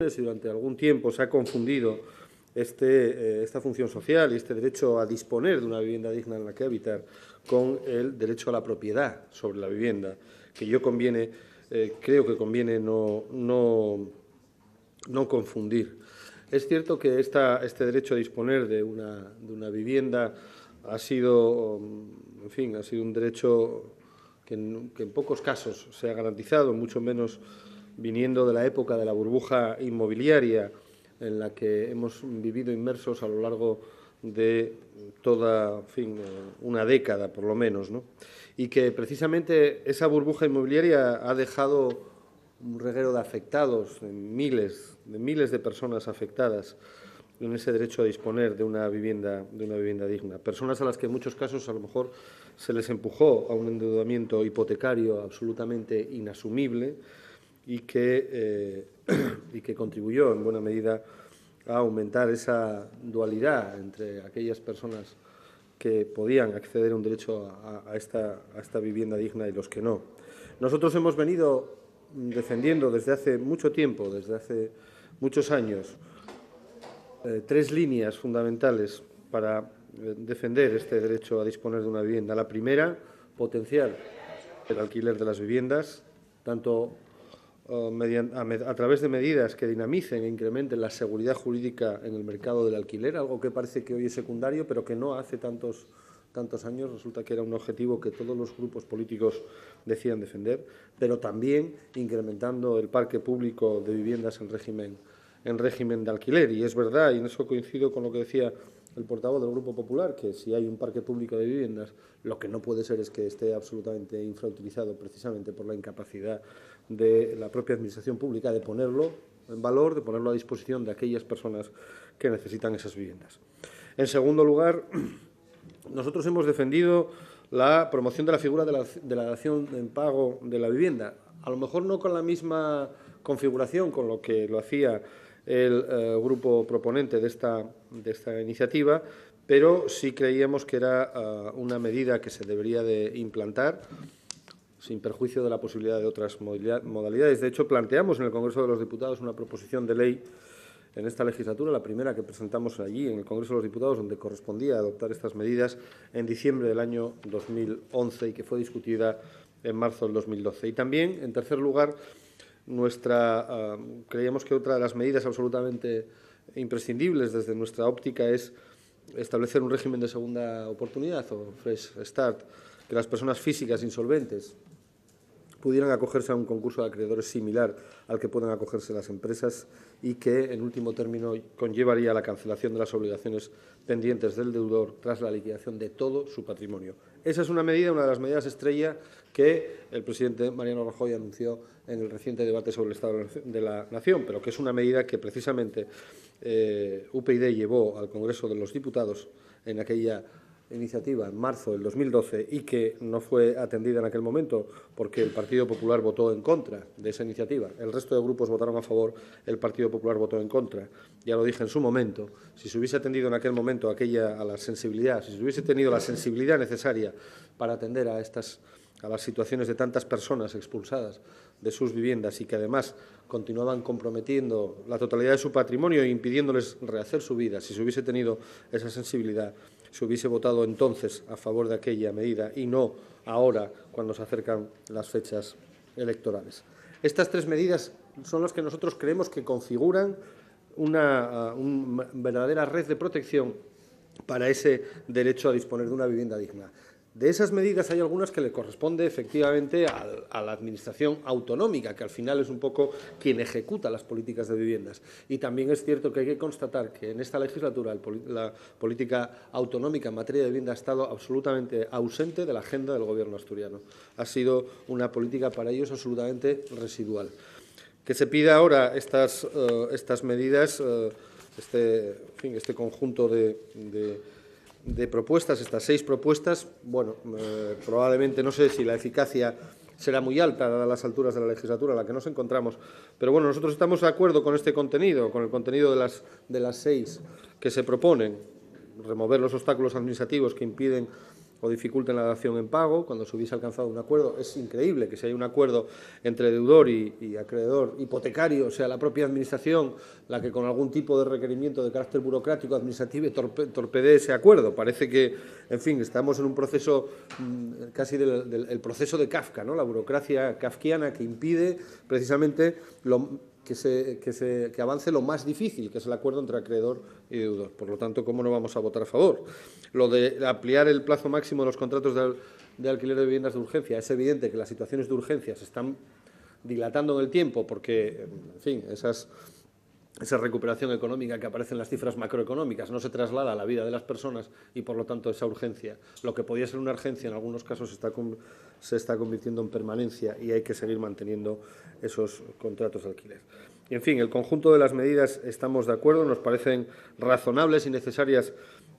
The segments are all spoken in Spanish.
y durante algún tiempo se ha confundido esta función social y este derecho a disponer de una vivienda digna en la que habitar con el derecho a la propiedad sobre la vivienda, que creo que conviene no confundir. Es cierto que este derecho a disponer de una vivienda ha sido un derecho que en pocos casos se ha garantizado, mucho menos viniendo de la época de la burbuja inmobiliaria en la que hemos vivido inmersos a lo largo de toda una década, por lo menos, ¿no? Y que precisamente esa burbuja inmobiliaria ha dejado un reguero de afectados, de miles de personas afectadas en ese derecho a disponer de una vivienda digna. Personas a las que en muchos casos a lo mejor se les empujó a un endeudamiento hipotecario absolutamente inasumible y que contribuyó en buena medida a aumentar esa dualidad entre aquellas personas que podían acceder a un derecho a esta vivienda digna y los que no. Nosotros hemos venido defendiendo desde hace mucho tiempo, desde hace muchos años, tres líneas fundamentales para defender este derecho a disponer de una vivienda. La primera, potenciar el alquiler de las viviendas, tanto a través de medidas que dinamicen e incrementen la seguridad jurídica en el mercado del alquiler, algo que parece que hoy es secundario, pero que no hace tantos años resulta que era un objetivo que todos los grupos políticos decían defender, pero también incrementando el parque público de viviendas en régimen de alquiler. Y es verdad, y en eso coincido con lo que decía el portavoz del Grupo Popular, que si hay un parque público de viviendas, lo que no puede ser es que esté absolutamente infrautilizado precisamente por la incapacidad de la propia Administración pública de ponerlo en valor, de ponerlo a disposición de aquellas personas que necesitan esas viviendas. En segundo lugar, nosotros hemos defendido la promoción de la figura de la dación en pago de la vivienda, a lo mejor no con la misma configuración con lo que lo hacía el grupo proponente de esta iniciativa, pero sí creíamos que era una medida que se debería de implantar sin perjuicio de la posibilidad de otras modalidades. De hecho, planteamos en el Congreso de los Diputados una proposición de ley en esta legislatura, la primera que presentamos allí en el Congreso de los Diputados, donde correspondía adoptar estas medidas en diciembre del año 2011 y que fue discutida en marzo del 2012. Y también, en tercer lugar, creíamos que otra de las medidas absolutamente imprescindibles desde nuestra óptica es establecer un régimen de segunda oportunidad o fresh start, que las personas físicas insolventes pudieran acogerse a un concurso de acreedores similar al que pueden acogerse las empresas y que, en último término, conllevaría la cancelación de las obligaciones pendientes del deudor tras la liquidación de todo su patrimonio. Esa es una de las medidas estrella que el presidente Mariano Rajoy anunció en el reciente debate sobre el Estado de la Nación, pero que es una medida que precisamente UPyD llevó al Congreso de los Diputados en aquella iniciativa en marzo del 2012 y que no fue atendida en aquel momento porque el Partido Popular votó en contra de esa iniciativa. El resto de grupos votaron a favor, el Partido Popular votó en contra. Ya lo dije en su momento, si se hubiese atendido en aquel momento a la sensibilidad, si se hubiese tenido la sensibilidad necesaria para atender a las situaciones de tantas personas expulsadas de sus viviendas y que además continuaban comprometiendo la totalidad de su patrimonio e impidiéndoles rehacer su vida, si se hubiese tenido esa sensibilidad, se hubiese votado entonces a favor de aquella medida y no ahora cuando se acercan las fechas electorales. Estas tres medidas son las que nosotros creemos que configuran una verdadera red de protección para ese derecho a disponer de una vivienda digna. De esas medidas hay algunas que le corresponde efectivamente a la Administración autonómica, que al final es un poco quien ejecuta las políticas de viviendas. Y también es cierto que hay que constatar que en esta legislatura la política autonómica en materia de vivienda ha estado absolutamente ausente de la agenda del Gobierno asturiano. Ha sido una política para ellos absolutamente residual. Que se pida ahora estas medidas, este conjunto de propuestas, estas 6 propuestas, bueno, probablemente no sé si la eficacia será muy alta a las alturas de la legislatura en la que nos encontramos, pero bueno, nosotros estamos de acuerdo con este contenido, con el contenido de las 6 que se proponen, remover los obstáculos administrativos que impiden o dificulten la dación en pago cuando se hubiese alcanzado un acuerdo. Es increíble que si hay un acuerdo entre deudor y acreedor hipotecario, sea la propia Administración la que con algún tipo de requerimiento de carácter burocrático administrativo torpedee ese acuerdo. Parece que, en fin, estamos en un proceso casi del proceso de Kafka, ¿no? La burocracia kafkiana que impide precisamente que avance lo más difícil, que es el acuerdo entre acreedor y deudor. Por lo tanto, ¿cómo no vamos a votar a favor? Lo de ampliar el plazo máximo de los contratos de alquiler de viviendas de urgencia. Es evidente que las situaciones de urgencia se están dilatando en el tiempo porque, en fin, esa recuperación económica que aparece en las cifras macroeconómicas no se traslada a la vida de las personas y, por lo tanto, esa urgencia, lo que podía ser una urgencia, en algunos casos se está convirtiendo en permanencia y hay que seguir manteniendo esos contratos de alquiler. Y, en fin, el conjunto de las medidas estamos de acuerdo, nos parecen razonables y necesarias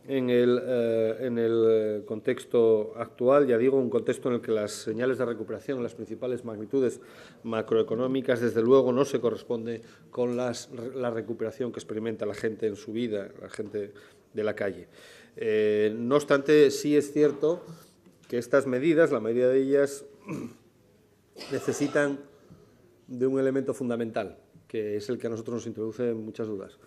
en el contexto actual, ya digo, un contexto en el que las señales de recuperación en las principales magnitudes macroeconómicas, desde luego, no se corresponde con la recuperación que experimenta la gente en su vida, la gente de la calle. No obstante, sí es cierto que estas medidas, la mayoría de ellas, necesitan de un elemento fundamental, que es el que a nosotros nos introduce muchas dudas,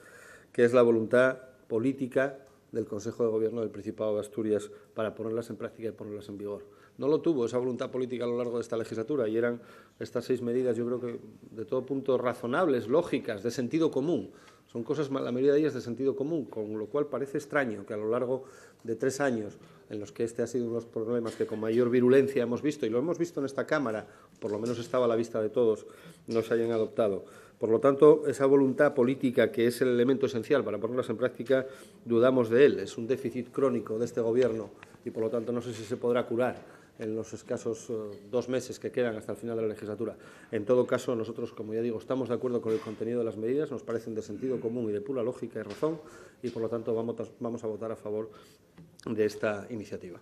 que es la voluntad política del Consejo de Gobierno del Principado de Asturias para ponerlas en práctica y ponerlas en vigor. No lo tuvo esa voluntad política a lo largo de esta legislatura y eran estas 6 medidas, yo creo que de todo punto razonables, lógicas, de sentido común. Son cosas, la mayoría de ellas, de sentido común, con lo cual parece extraño que a lo largo de 3 años, en los que este ha sido uno de los problemas que con mayor virulencia hemos visto, y lo hemos visto en esta Cámara, por lo menos estaba a la vista de todos, no se hayan adoptado. Por lo tanto, esa voluntad política, que es el elemento esencial para ponerlas en práctica, dudamos de él. Es un déficit crónico de este Gobierno y, por lo tanto, no sé si se podrá curar en los escasos 2 meses que quedan hasta el final de la legislatura. En todo caso, nosotros, como ya digo, estamos de acuerdo con el contenido de las medidas, nos parecen de sentido común y de pura lógica y razón y, por lo tanto, vamos a votar a favor de esta iniciativa.